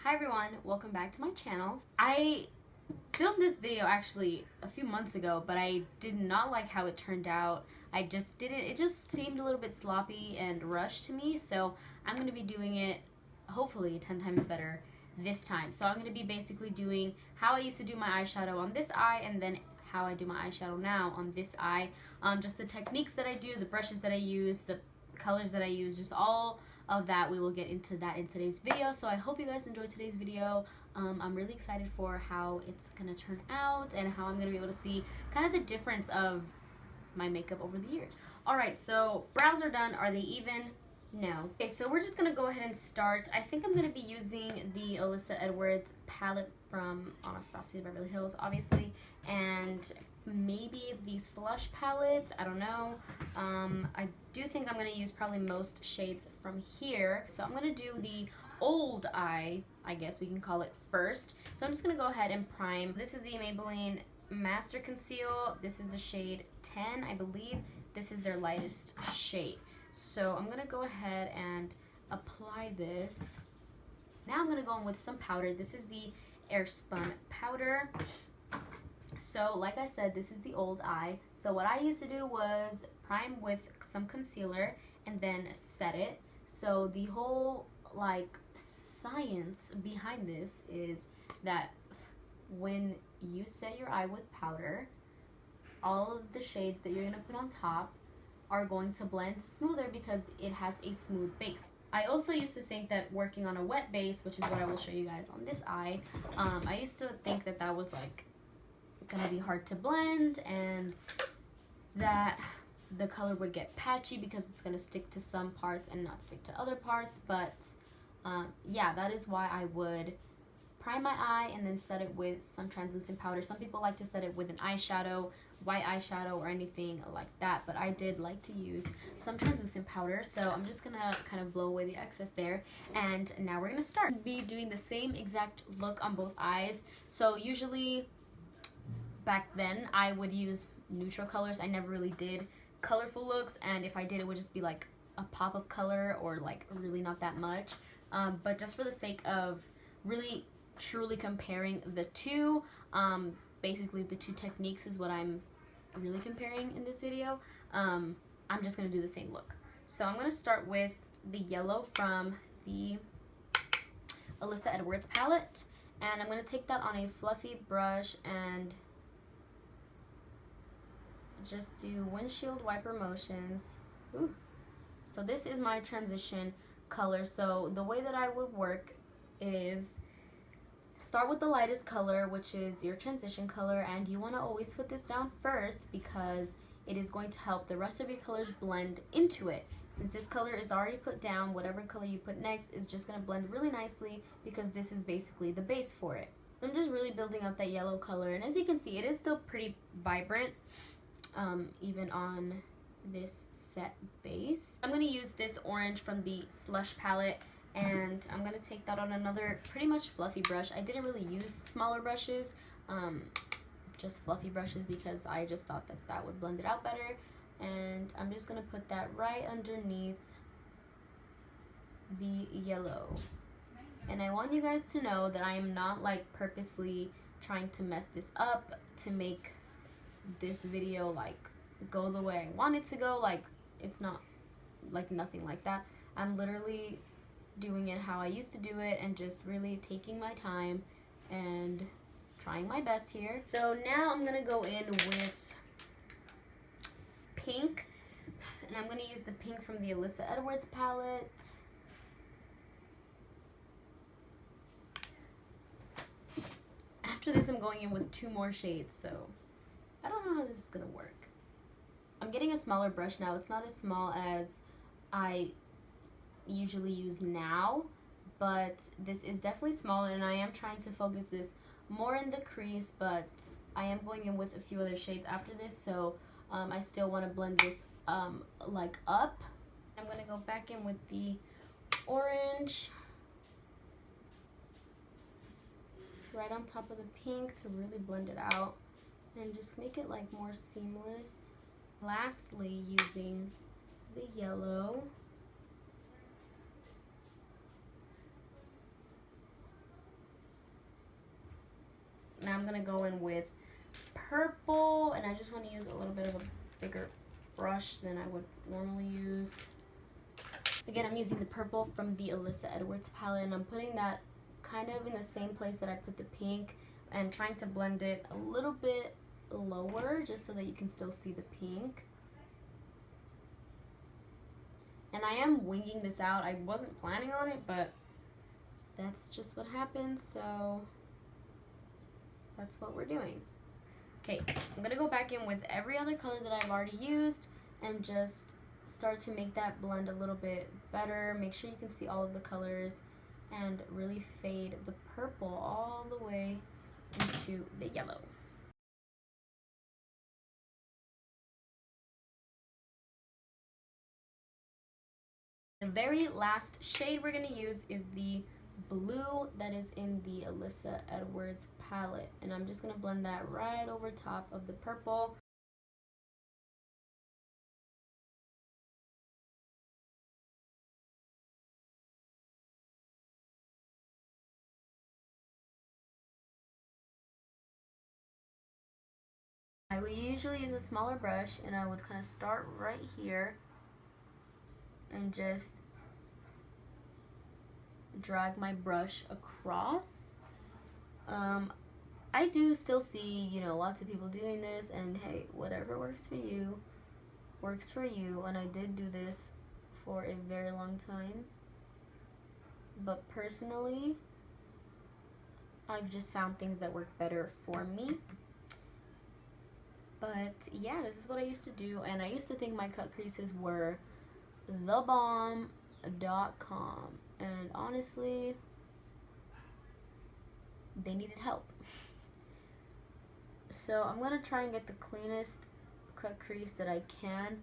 Hi everyone, welcome back to my channel. I filmed this video actually a few months ago, but I did not like how it turned out. It just seemed a little bit sloppy and rushed to me, so I'm going to be doing it hopefully 10 times better this time. So I'm going to be basically doing how I used to do my eyeshadow on this eye and then how I do my eyeshadow now on this eye. Just the techniques that I do, the brushes that I use, the colors that I use, just all of that. We will get into that in today's video, so I hope you guys enjoyed today's video. I'm really excited for how it's gonna turn out and how I'm gonna be able to see kind of the difference of my makeup over the years. Alright, so brows are done. Are they even? No. Okay, so we're just gonna go ahead and start. I think I'm gonna be using the Alyssa Edwards palette from Anastasia Beverly Hills, obviously, and maybe the Slush palette. I don't know. I do think I'm going to use probably most shades from here. So I'm going to do the old eye, I guess we can call it, first. So I'm just going to go ahead and prime. This is the Maybelline Master Conceal. This is the shade 10, I believe. This is their lightest shade. So I'm going to go ahead and apply this. Now I'm going to go in with some powder. This is the airspun powder. So like I said, this is the old eye. So what I used to do was prime with some concealer and then set it. So the whole like science behind this is that when you set your eye with powder, all of the shades that you're going to put on top are going to blend smoother because it has a smooth base. I also used to think that working on a wet base, which is what I will show you guys on this eye, I used to think that that was like gonna be hard to blend and that the color would get patchy because it's gonna stick to some parts and not stick to other parts. But yeah, that is why I would prime my eye and then set it with some translucent powder. Some people like to set it with an eyeshadow, white eyeshadow or anything like that, but I did like to use some translucent powder. So I'm just gonna kind of blow away the excess there, and now we're gonna start be doing the same exact look on both eyes. So usually back then I would use neutral colors. I never really did colorful looks, and if I did, it would just be like a pop of color or like really not that much. But just for the sake of really truly comparing the two, basically the two techniques is what I'm really comparing in this video. I'm just gonna do the same look. So I'm gonna start with the yellow from the Alyssa Edwards palette, and I'm gonna take that on a fluffy brush and just do windshield wiper motions. Ooh. So this is my transition color. So the way that I would work is start with the lightest color, which is your transition color, and you want to always put this down first because it is going to help the rest of your colors blend into it. Since this color is already put down, whatever color you put next is just going to blend really nicely because this is basically the base for it. I'm just really building up that yellow color, and as you can see, it is still pretty vibrant. Even on this set base. I'm going to use this orange from the Slush palette, and I'm going to take that on another pretty much fluffy brush. I didn't really use smaller brushes, just fluffy brushes, because I just thought that that would blend it out better. And I'm just going to put that right underneath the yellow. And I want you guys to know that I am not like purposely trying to mess this up to make this video like go the way I want it to go. Like, it's not like nothing like that. I'm literally doing it how I used to do it and just really taking my time and trying my best here. So now I'm gonna go in with pink, and I'm gonna use the pink from the Alyssa Edwards palette. After this, I'm going in with two more shades, so I don't know how this is gonna work. I'm getting a smaller brush now. It's not as small as I usually use now, but this is definitely smaller, and I am trying to focus this more in the crease, but I am going in with a few other shades after this, so I still want to blend this like up. I'm gonna go back in with the orange right on top of the pink to really blend it out and just make it like more seamless. Lastly, using the yellow now I'm going to go in with purple, and I just want to use a little bit of a bigger brush than I would normally use. Again, I'm using the purple from the Alyssa Edwards palette, and I'm putting that kind of in the same place that I put the pink, and trying to blend it a little bit lower just so that you can still see the pink. And I am winging this out. I wasn't planning on it, but that's just what happened, so that's what we're doing. Okay, I'm gonna go back in with every other color that I've already used and just start to make that blend a little bit better. Make sure you can see all of the colors and really fade the purple all the way into the yellow. The very last shade we're going to use is the blue that is in the Alyssa Edwards palette, and I'm just going to blend that right over top of the purple. I would usually use a smaller brush, and I would kind of start right here and just drag my brush across. I do still see, you know, lots of people doing this, and hey, whatever works for you, works for you. And I did do this for a very long time, but personally, I've just found things that work better for me. But yeah, this is what I used to do, and I used to think my cut creases were thebomb.com, and honestly, they needed help. So I'm gonna try and get the cleanest cut crease that I can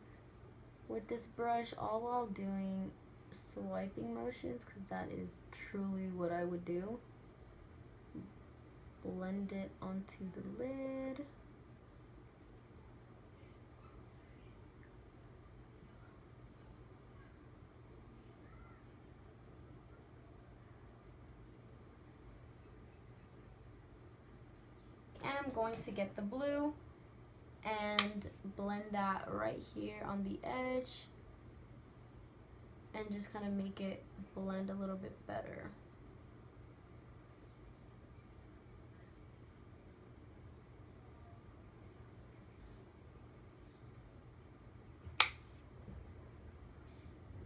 with this brush, all while doing swiping motions, because that is truly what I would do. Blend it onto the lid. I'm going to get the blue and blend that right here on the edge and just kind of make it blend a little bit better.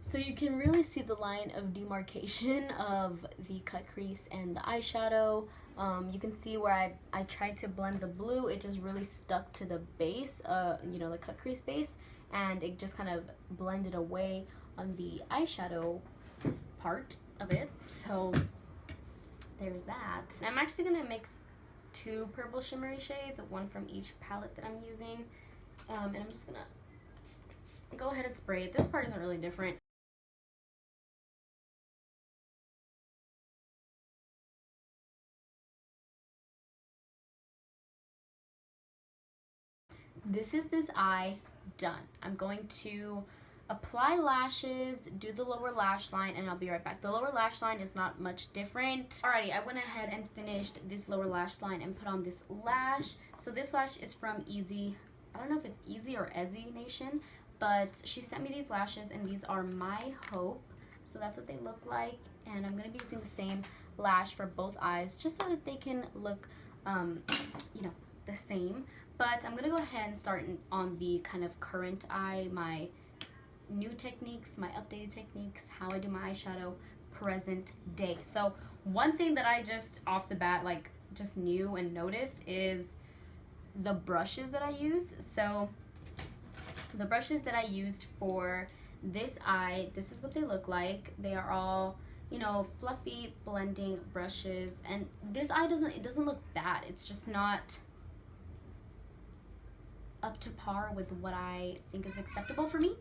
So you can really see the line of demarcation of the cut crease and the eyeshadow. You can see where I tried to blend the blue, it just really stuck to the base, you know, the cut crease base, and it just kind of blended away on the eyeshadow part of it. So there's that. I'm actually going to mix 2 purple shimmery shades, one from each palette that I'm using, and I'm just going to go ahead and spray it. This part isn't really different. This is this eye done. I'm going to apply lashes, do the lower lash line, and I'll be right back. The lower lash line is not much different. Alrighty, I went ahead and finished this lower lash line and put on this lash. So this lash is from Ezy. I don't know if it's Ezy or Ezy Nation, but she sent me these lashes, and these are My Hope. So that's what they look like, and I'm going to be using the same lash for both eyes just so that they can look, you know, the same. But I'm going to go ahead and start on the kind of current eye, my new techniques, my updated techniques, how I do my eyeshadow present day. So one thing that I just off the bat like just knew and noticed is the brushes that I use. So the brushes that I used for this eye, this is what they look like. They are all, you know, fluffy blending brushes, and this eye doesn't look bad. It's just not up to par with what I think is acceptable for me.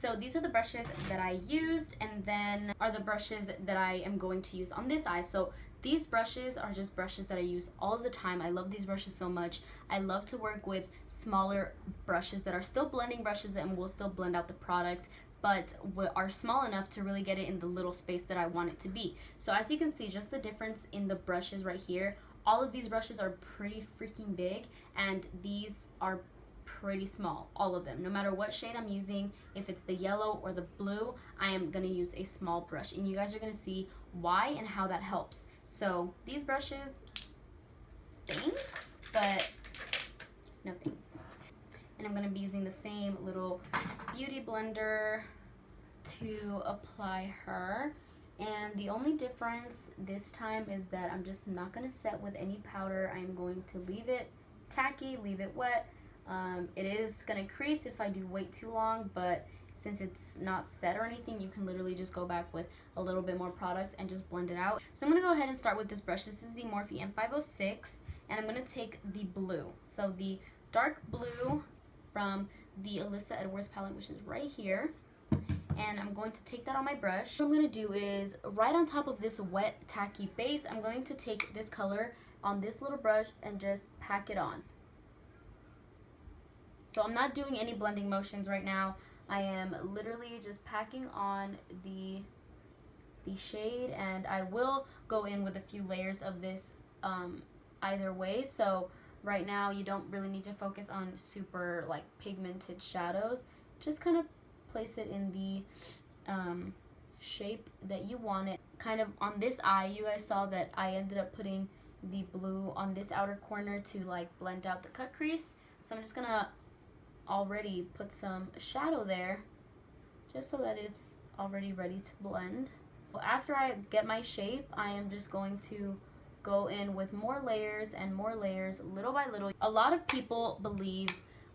So these are the brushes that I used, and then are the brushes that I am going to use on this eye. So these brushes are just brushes that I use all the time. I love these brushes so much. I love to work with smaller brushes that are still blending brushes and will still blend out the product, but are small enough to really get it in the little space that I want it to be. So as you can see, just the difference in the brushes right here All of these brushes are pretty freaking big, and these are pretty small, all of them. No matter what shade I'm using, if it's the yellow or the blue, I am gonna use a small brush, and you guys are gonna see why and how that helps. So these brushes, thanks, but no thanks. And I'm gonna be using the same little beauty blender to apply her. And the only difference this time is that I'm just not going to set with any powder. I'm going to leave it tacky, leave it wet. It is going to crease if I do wait too long, but since it's not set or anything, you can literally just go back with a little bit more product and just blend it out. So I'm going to go ahead and start with this brush. This is the Morphe M506, and I'm going to take the blue. So the dark blue from the Alyssa Edwards palette, which is right here. And I'm going to take that on my brush. What I'm going to do is, right on top of this wet, tacky base, I'm going to take this color on this little brush and just pack it on. So I'm not doing any blending motions right now. I am literally just packing on the shade, and I will go in with a few layers of this either way. So right now you don't really need to focus on super like pigmented shadows. Just kind of place it in the shape that you want it. Kind of on this eye, you guys saw that I ended up putting the blue on this outer corner to like blend out the cut crease. So I'm just gonna already put some shadow there just so that it's already ready to blend. Well, after I get my shape, I am just going to go in with more layers and more layers, little by little. A lot of people believe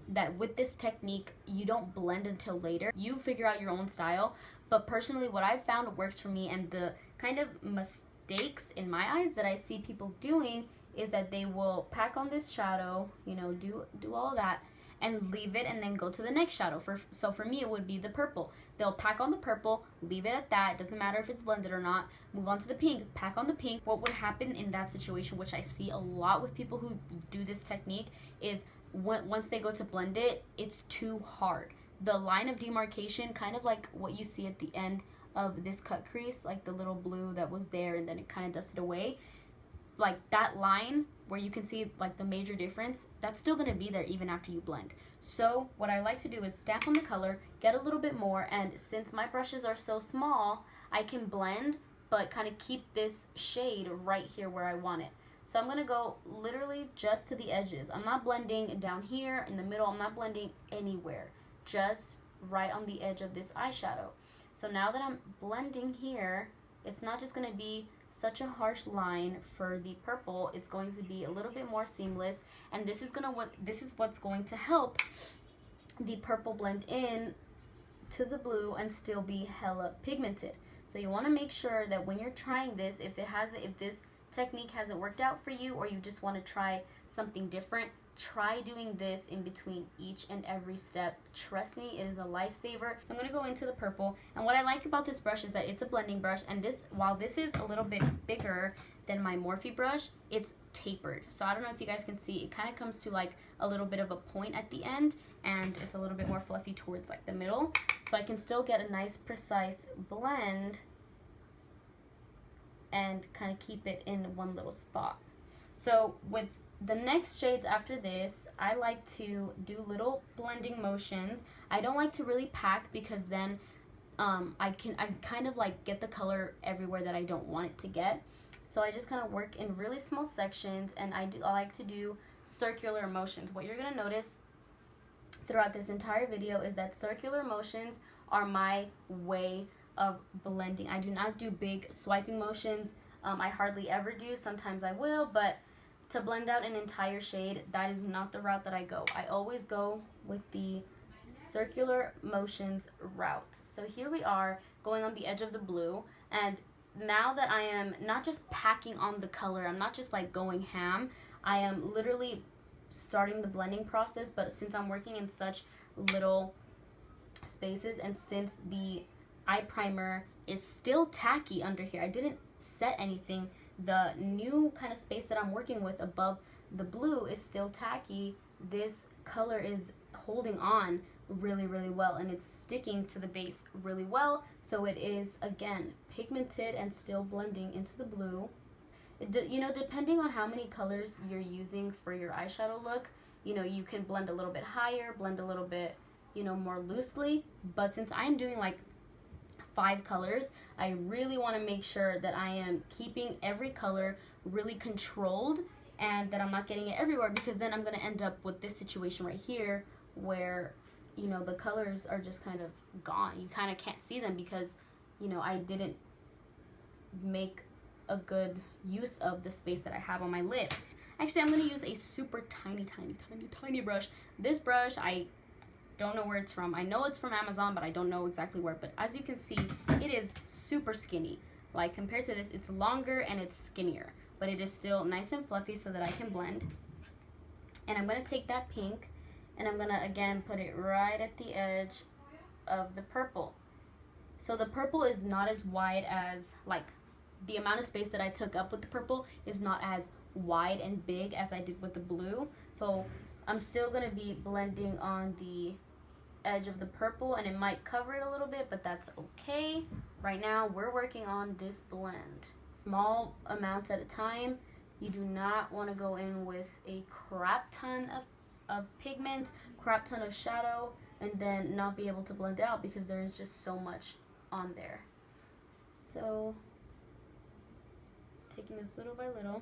that with this technique, you don't blend until later. You figure out your own style. But personally, what I've found works for me, and the kind of mistakes in my eyes that I see people doing, is that they will pack on this shadow, you know, do all that, and leave it and then go to the next shadow. So for me, it would be the purple. They'll pack on the purple, leave it at that. It doesn't matter if it's blended or not. Move on to the pink, pack on the pink. What would happen in that situation, which I see a lot with people who do this technique, is once they go to blend it, it's too hard. The line of demarcation, kind of like what you see at the end of this cut crease, like the little blue that was there and then it kind of dusted away, like that line where you can see like the major difference, that's still going to be there even after you blend. So what I like to do is stamp on the color, get a little bit more, and since my brushes are so small, I can blend but kind of keep this shade right here where I want it. So I'm going to go literally just to the edges. I'm not blending down here in the middle. I'm not blending anywhere. Just right on the edge of this eyeshadow. So now that I'm blending here, it's not just going to be such a harsh line for the purple. It's going to be a little bit more seamless. And this is what's going to help the purple blend in to the blue and still be hella pigmented. So you want to make sure that when you're trying this, if this technique hasn't worked out for you, or you just want to try something different, try doing this in between each and every step. Trust me, it is a lifesaver. So I'm going to go into the purple, and what I like about this brush is that it's a blending brush, and while this is a little bit bigger than my Morphe brush, it's tapered. So I don't know if you guys can see, it kind of comes to like a little bit of a point at the end, and it's a little bit more fluffy towards like the middle, so I can still get a nice precise blend and kind of keep it in one little spot. So with the next shades after this, I like to do little blending motions. I don't like to really pack, because then I kind of like get the color everywhere that I don't want it to get. So I just kind of work in really small sections, and I like to do circular motions. What you're gonna notice throughout this entire video is that circular motions are my way of blending. I do not do big swiping motions. I hardly ever do. Sometimes I will, but to blend out an entire shade, that is not the route that I go. I always go with the circular motions route. So here we are going on the edge of the blue, and now that I am not just packing on the color, I'm not just like going ham, I am literally starting the blending process. But since I'm working in such little spaces, and since the eye primer is still tacky under here, I didn't set anything, the new kind of space that I'm working with above the blue is still tacky. This color is holding on really, really well, and it's sticking to the base really well, so it is again pigmented and still blending into the blue. You know, depending on how many colors you're using for your eyeshadow look, you know, you can blend a little bit higher, blend a little bit, you know, more loosely. But since I'm doing like 5 colors, I really want to make sure that I am keeping every color really controlled and that I'm not getting it everywhere, because then I'm going to end up with this situation right here where, you know, the colors are just kind of gone. You kind of can't see them because, you know, I didn't make a good use of the space that I have on my lid. Actually, I'm going to use a super tiny brush. This brush, I don't know where it's from. I know it's from Amazon, but I don't know exactly where. But as you can see, it is super skinny. Like, compared to this, it's longer and it's skinnier. But it is still nice and fluffy so that I can blend. And I'm going to take that pink and I'm going to, again, put it right at the edge of the purple. So the purple is not as wide as, like, the amount of space that I took up with the purple is not as wide and big as I did with the blue. So I'm still going to be blending on the edge of the purple, and it might cover it a little bit, but that's okay. Right now we're working on this blend. Small amounts at a time. You do not want to go in with a crap ton of pigment, crap ton of shadow, and then not be able to blend it out because there is just so much on there. So taking this little by little.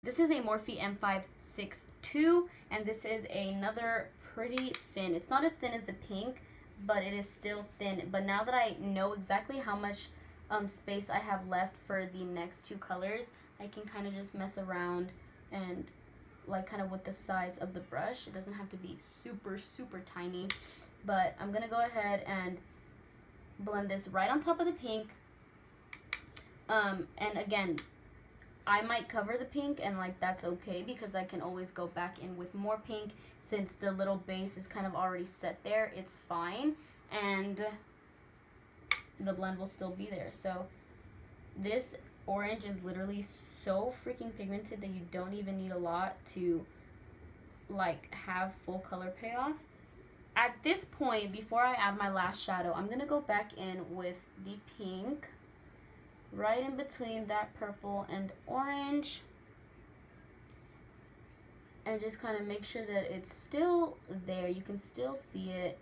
This is a Morphe M562, and this is another pretty thin. It's not as thin as the pink, but it is still thin. But now that I know exactly how much space I have left for the next 2 colors, I can kind of just mess around and like kind of with the size of the brush. It doesn't have to be super tiny, but I'm gonna go ahead and blend this right on top of the pink. And again, I might cover the pink, and like that's okay because I can always go back in with more pink. Since the little base is kind of already set there, it's fine, and the blend will still be there. So this orange is literally so freaking pigmented that you don't even need a lot to like have full color payoff. At this point, before I add my last shadow, I'm gonna go back in with the pink right in between that purple and orange, and just kind of make sure that it's still there. You can still see it.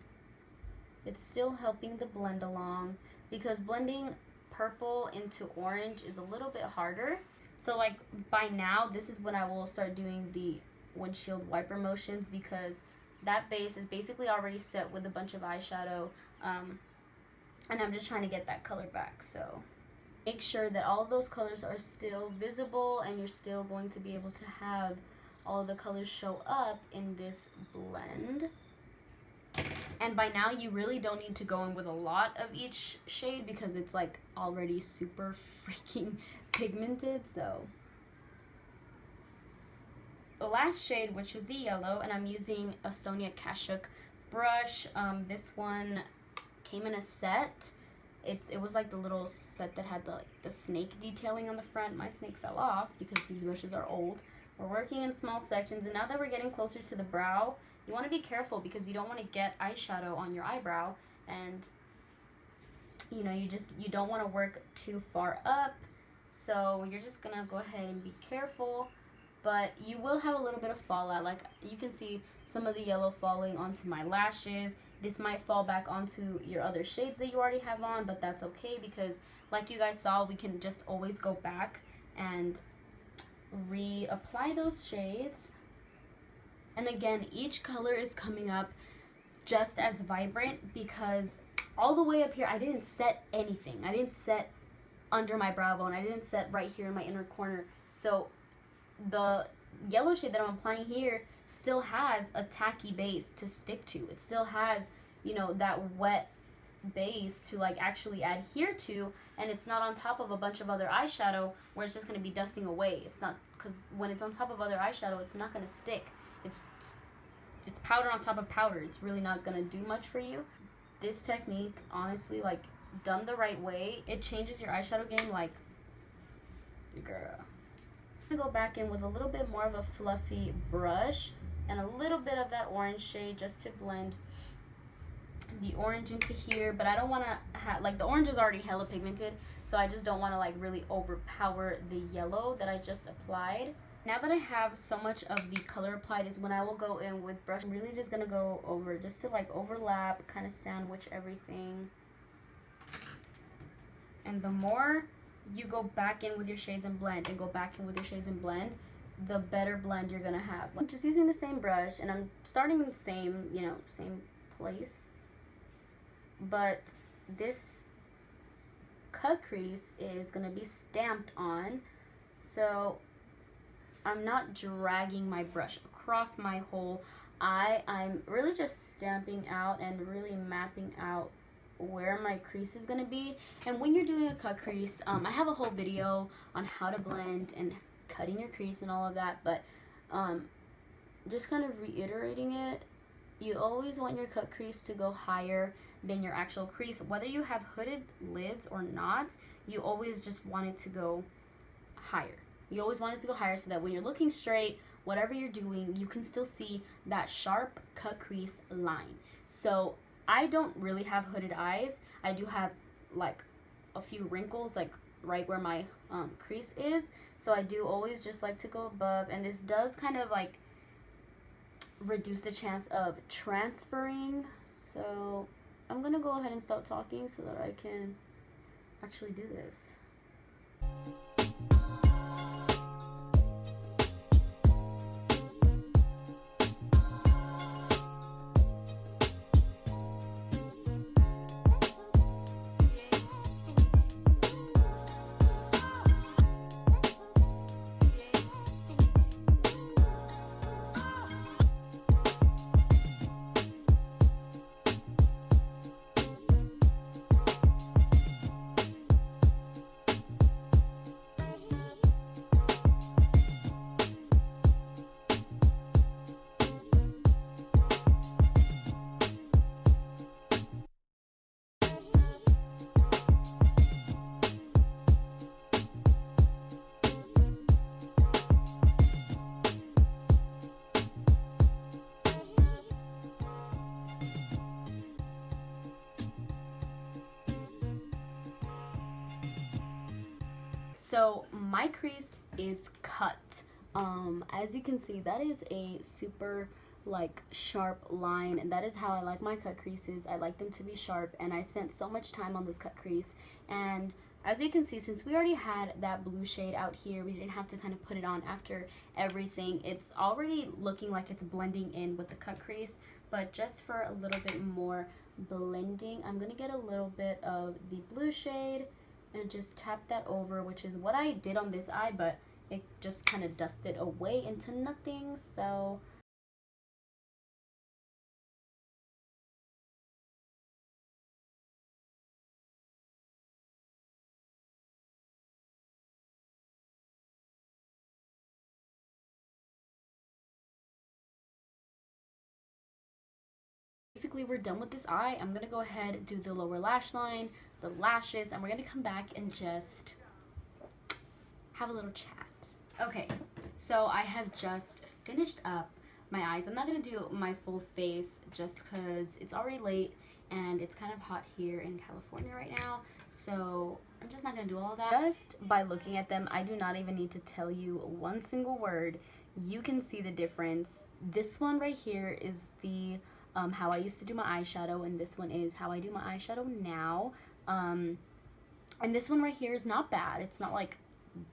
It's still helping the blend along, because blending purple into orange is a little bit harder. So like by now, this is when I will start doing the windshield wiper motions, because that base is basically already set with a bunch of eyeshadow, and I'm just trying to get that color back. So make sure that all of those colors are still visible and you're still going to be able to have all of the colors show up in this blend. And by now you really don't need to go in with a lot of each shade because it's like already super freaking pigmented. So the last shade, which is the yellow, and I'm using a Sonia Kashuk brush. This one came in a set. It was like the little set that had the snake detailing on the front. My snake fell off because these brushes are old. We're working in small sections, and now that we're getting closer to the brow, you want to be careful because you don't want to get eyeshadow on your eyebrow, and you know, you don't want to work too far up. So you're just gonna go ahead and be careful, but you will have a little bit of fallout. Like you can see some of the yellow falling onto my lashes. This might fall back onto your other shades that you already have on, but that's okay because like you guys saw, we can just always go back and reapply those shades. And again, each color is coming up just as vibrant because all the way up here, I didn't set anything. I didn't set under my brow bone. I didn't set right here in my inner corner. So the yellow shade that I'm applying here still has a tacky base to stick to. It still has, you know, that wet base to like actually adhere to, and it's not on top of a bunch of other eyeshadow where it's just going to be dusting away. It's not, because when it's on top of other eyeshadow, it's not going to stick. It's powder on top of powder. It's really not going to do much for you. This technique, honestly, like done the right way, it changes your eyeshadow game like, girl. I'm gonna go back in with a little bit more of a fluffy brush and a little bit of that orange shade just to blend the orange into here, but I don't want to have, like, the orange is already hella pigmented, so I just don't want to like really overpower the yellow that I just applied. Now that I have so much of the color applied is when I will go in with brush. I'm really just gonna go over just to like overlap, kind of sandwich everything. And the more you go back in with your shades and blend and go back in with your shades and blend, the better blend you're gonna have. I'm just using the same brush and I'm starting in the same, you know, same place. But this cut crease is gonna be stamped on, so I'm not dragging my brush across my whole eye. I'm really just stamping out and really mapping out where my crease is gonna be. And when you're doing a cut crease, I have a whole video on how to blend and cutting your crease and all of that, but just kind of reiterating it, you always want your cut crease to go higher than your actual crease. Whether you have hooded lids or not, you always just want it to go higher. You always want it to go higher so that when you're looking straight, whatever you're doing, you can still see that sharp cut crease line. So I don't really have hooded eyes. I do have like a few wrinkles like right where my crease is. So I do always just like to go above, and this does kind of like reduce the chance of transferring. So I'm gonna go ahead and start talking so that I can actually do this. So my crease is cut. As you can see, that is a super like sharp line, and that is how I like my cut creases. I like them to be sharp, and I spent so much time on this cut crease. And as you can see, since we already had that blue shade out here, we didn't have to kind of put it on after everything. It's already looking like it's blending in with the cut crease, but just for a little bit more blending, I'm gonna get a little bit of the blue shade and just tap that over, which is what I did on this eye, but it just kind of dusted away into nothing. So basically we're done with this eye. I'm gonna go ahead and do the lower lash line, the lashes, and we're gonna come back and just have a little chat. Okay, so I have just finished up my eyes. I'm not gonna do my full face just because it's already late and it's kind of hot here in California right now, so I'm just not gonna do all that. Just by looking at them, I do not even need to tell you one single word. You can see the difference. This one right here is the how I used to do my eyeshadow, and this one is how I do my eyeshadow now. And this one right here is not bad. It's not like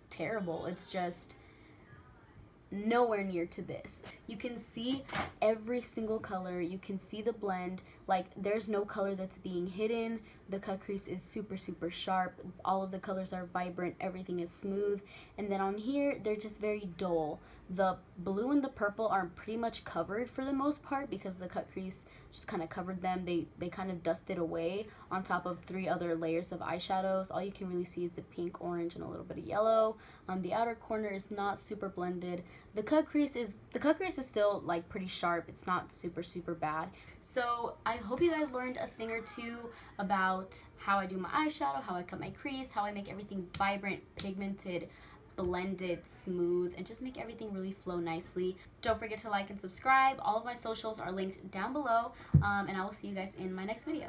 terrible. It's just nowhere near to this. You can see every single color. You can see the blend. Like, there's no color that's being hidden. The cut crease is super, super sharp. All of the colors are vibrant. Everything is smooth. And then on here, they're just very dull. The blue and the purple are pretty much covered for the most part because the cut crease just kind of covered them. They kind of dusted away on top of 3 other layers of eyeshadows. All you can really see is the pink, orange, and a little bit of yellow. The outer corner is not super blended. The cut crease is still like pretty sharp. It's not super, super bad. So I hope you guys learned a thing or two about how I do my eyeshadow, how I cut my crease, how I make everything vibrant, pigmented, blend it smooth and just make everything really flow nicely. Don't forget to like and subscribe. All of my socials are linked down below, and I will see you guys in my next video.